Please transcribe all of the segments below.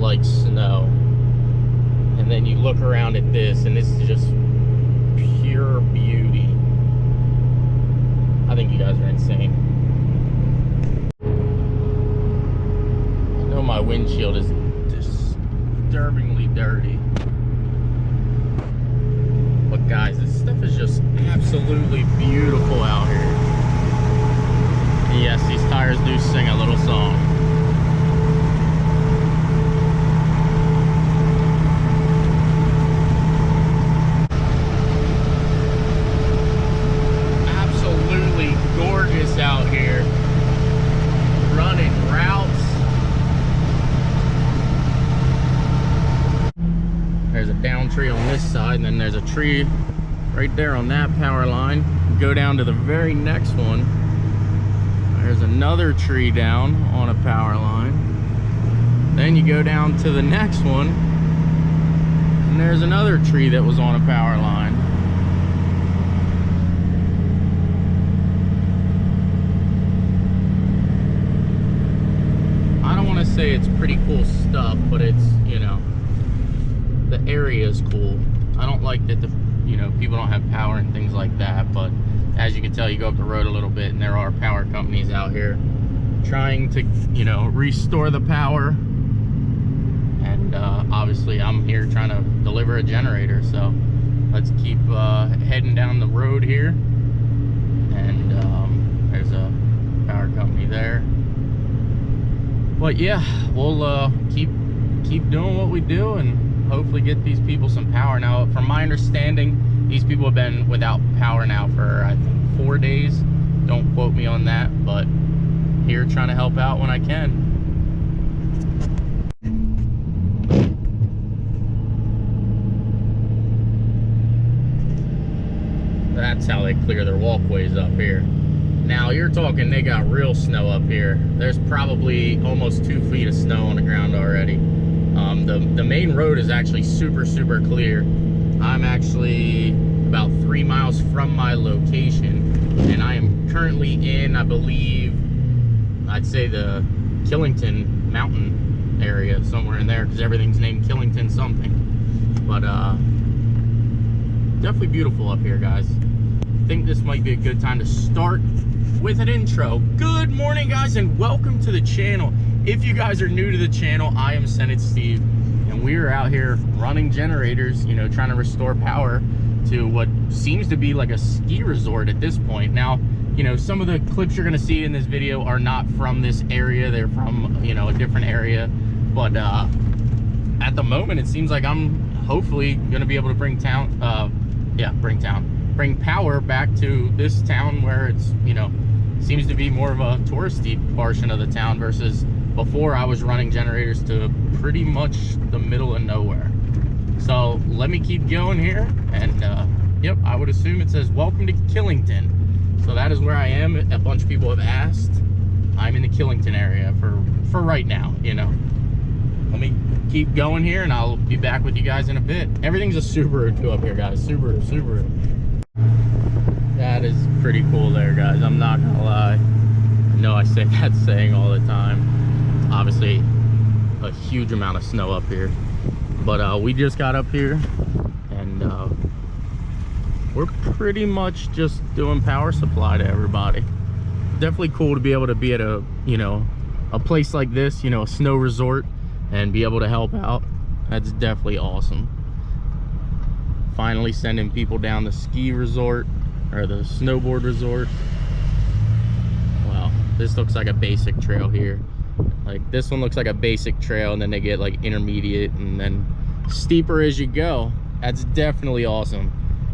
like snow. And then you look around at this, and this is just pure beauty. I think you guys are insane. I know my windshield is disturbingly dirty. But guys, this stuff is just absolutely beautiful out here. And yes, these tires do sing a little song. Absolutely gorgeous out here. Running routes. There's a down tree on this side, and then there's a tree right there on that power line. Go down to the very next one. There's another tree down on a power line. Then you go down to the next one, and there's another tree that was on a power line. I don't want to say it's pretty cool stuff, but it's, you know, the area is cool. I don't like that the, you know, people don't have power and things like that, but as you can tell, you go up the road a little bit and there are power companies out here trying to, you know, restore the power. And obviously I'm here trying to deliver a generator, so let's keep heading down the road here. And there's a power company there. But yeah, we'll keep doing what we do and hopefully get these people some power. Now, from my understanding, these people have been without power now for, I think, 4 days. Don't quote me on that, but here trying to help out when I can. That's how they clear their walkways up here. Now, you're talking they got real snow up here. There's probably almost 2 feet of snow on the ground already. The main road is actually super clear. I'm actually about 3 miles from my location, and I am currently in, I believe, I'd say the Killington mountain area, somewhere in there, because everything's named Killington something. But definitely beautiful up here, guys. I think this might be a good time to start with an intro. Good morning, guys, and welcome to the channel. If you guys are new to the channel, I am SendIt Steve, and we are out here running generators, you know, trying to restore power to what seems to be like a ski resort at this point. Now, you know, some of the clips you're gonna see in this video are not from this area. They're from, you know, a different area. But at the moment, it seems like I'm hopefully gonna be able to bring power back to this town where it's, you know, seems to be more of a touristy portion of the town versus before I was running generators to pretty much the middle of nowhere. So let me keep going here, and yep, I would assume it says welcome to Killington. So that is where I am. A bunch of people have asked. I'm in the Killington area for right now, you know. Let me keep going here and I'll be back with you guys in a bit. Everything's a Subaru too up here, guys. Subaru. That is pretty cool there, guys. I'm not gonna lie. I know I say that saying all the time. Obviously a huge amount of snow up here, but we just got up here and we're pretty much just doing power supply to everybody. Definitely cool to be able to be at a, you know, a place like this, you know, a snow resort, and be able to help out. That's definitely awesome. Finally sending people down the ski resort or the snowboard resort. Wow, this looks like a basic trail here. Like this one looks like a basic trail, and then they get like intermediate and then steeper as you go. That's definitely awesome.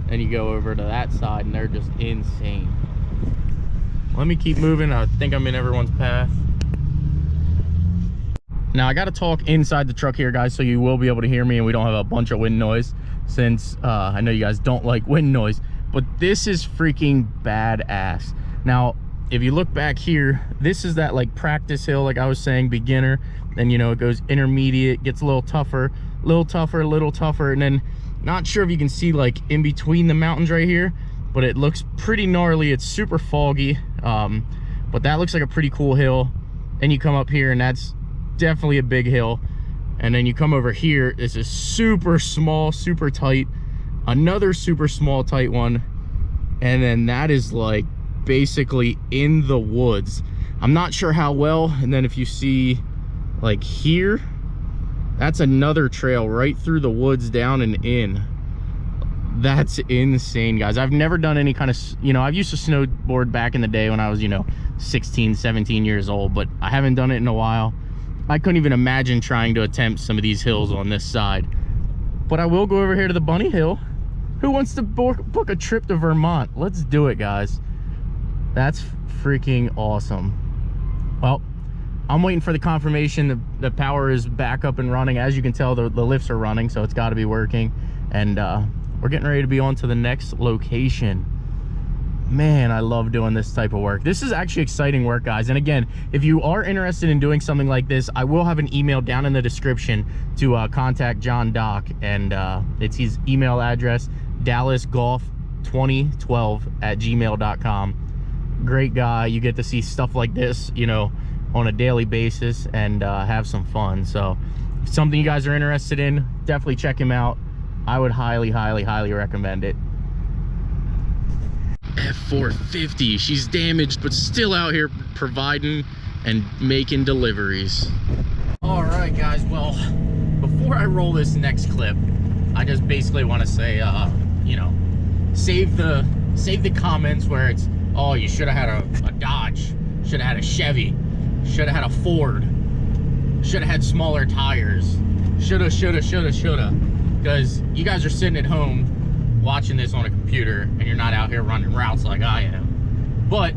Then you go over to that side and they're just insane. Let me keep moving. I think I'm in everyone's path. Now I got to talk inside the truck here, guys, so you will be able to hear me and we don't have a bunch of wind noise, since I know you guys don't like wind noise. But this is freaking badass. Now if you look back here, this is that like practice hill, like I was saying, beginner. Then, you know, it goes intermediate, gets a little tougher, a little tougher, and then not sure if you can see like in between the mountains right here, but it looks pretty gnarly. It's super foggy, but that looks like a pretty cool hill. Then you come up here and that's definitely a big hill, And then you come over here, this is super small, super tight, another super small, tight one. And then that is like basically in the woods. I'm not sure how well. And then if you see like here, that's another trail right through the woods down and in. That's insane, guys. I've never done any kind of, you know, I've used to snowboard back in the day when I was, you know, 16, 17 years old, but I haven't done it in a while. I couldn't even imagine trying to attempt some of these hills on this side. But I will go over here to the Bunny Hill. Who wants to book a trip to Vermont? Let's do it, guys. That's freaking awesome. Well, I'm waiting for the confirmation the power is back up and running. As you can tell, the lifts are running, so it's got to be working. And we're getting ready to be on to the next location. Man, I love doing this type of work. This is actually exciting work, guys. And again, if you are interested in doing something like this, I will have an email down in the description to contact John Dock. And it's his email address, dallasgolf2012@gmail.com. Great guy. You get to see stuff like this, you know, on a daily basis and have some fun. So if it's something you guys are interested in, definitely check him out. I would highly, highly, highly recommend it. F450, she's damaged, but still out here providing and making deliveries. All right, guys, well, before I roll this next clip, I just basically want to say, you know, save the comments where it's, oh, you should have had a Dodge, should have had a Chevy, should have had a Ford, should have had smaller tires, shoulda, because you guys are sitting at home watching this on a computer and you're not out here running routes like I am. But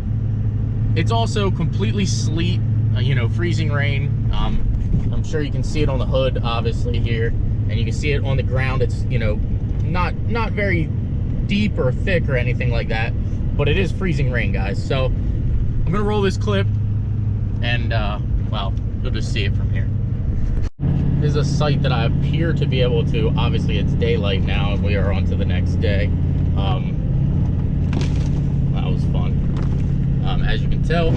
it's also completely sleet, you know, freezing rain. I'm sure you can see it on the hood, obviously, here, and you can see it on the ground. It's, you know, not very deep or thick or anything like that, but it is freezing rain, guys. So I'm gonna roll this clip and well, you'll just see it from here. This is a site that I appear to be able to, obviously it's daylight now and we are on to the next day. That was fun. As you can tell,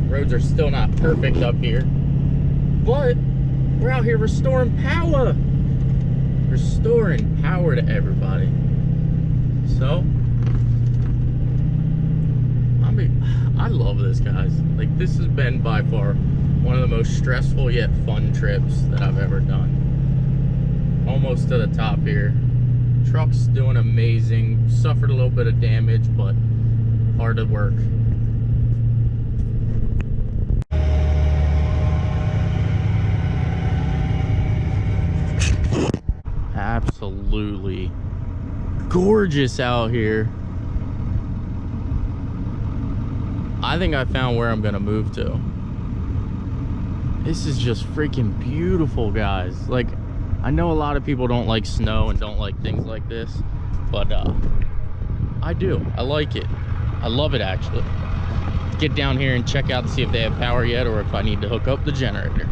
roads are still not perfect up here, but we're out here restoring power. Restoring power to everybody. So, I love this, guys. Like, this has been by far one of the most stressful yet fun trips that I've ever done. Almost to the top here. Truck's doing amazing. Suffered a little bit of damage, but hard to work. Absolutely gorgeous out here. I think I found where I'm gonna move to. This is just freaking beautiful, guys. Like, I know a lot of people don't like snow and don't like things like this, but I do. I like it. I love it, actually. Get down here and check out to see if they have power yet or if I need to hook up the generator.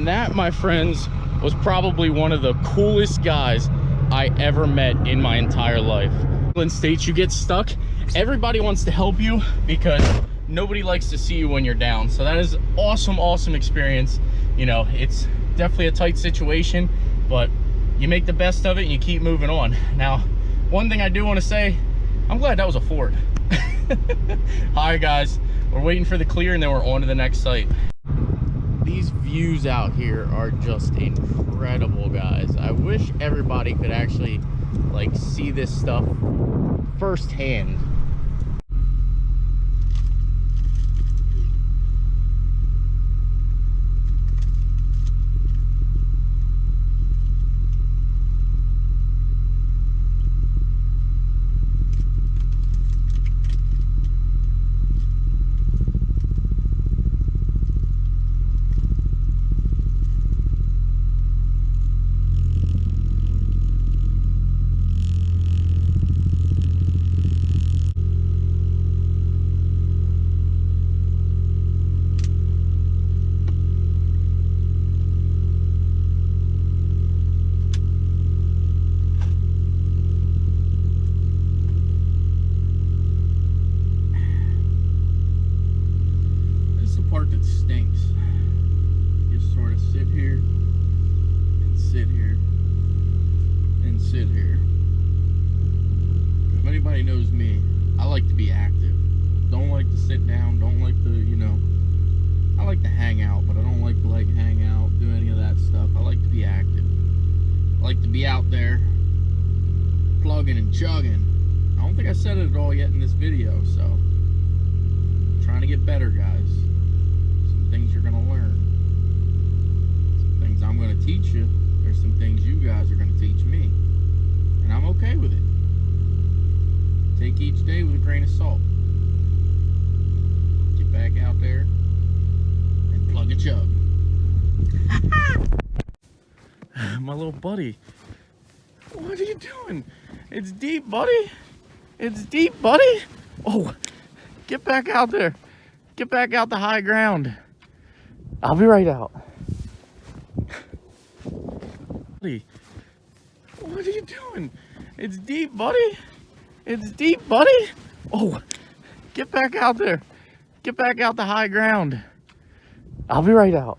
And that, my friends, was probably one of the coolest guys I ever met in my entire life. In states, you get stuck, everybody wants to help you because nobody likes to see you when you're down. So that is awesome experience. You know, it's definitely a tight situation, but you make the best of it and you keep moving on. Now, one thing I do want to say, I'm glad that was a Ford. All right, guys, we're waiting for the clear and then we're on to the next site. These views out here are just incredible, guys. I wish everybody could actually like see this stuff firsthand. Part that stinks. Just sort of sit here and sit here and sit here. If anybody knows me, I like to be active. Don't like to sit down, don't like to, you know, I like to hang out, but I don't like to like hang out, do any of that stuff. I like to be active. I like to be out there plugging and chugging. I don't think I said it at all yet in this video, so I'm trying to get better, guys. Things you're going to learn, some things I'm going to teach you, there's some things you guys are going to teach me, and I'm okay with it. Take each day with a grain of salt. Get back out there and plug a chug. My little buddy, what are you doing? It's deep, buddy. It's deep, buddy. Oh, get back out there. Get back out the high ground. I'll be right out. Buddy, what are you doing? It's deep, buddy. It's deep, buddy. Oh, get back out there. Get back out the high ground. I'll be right out.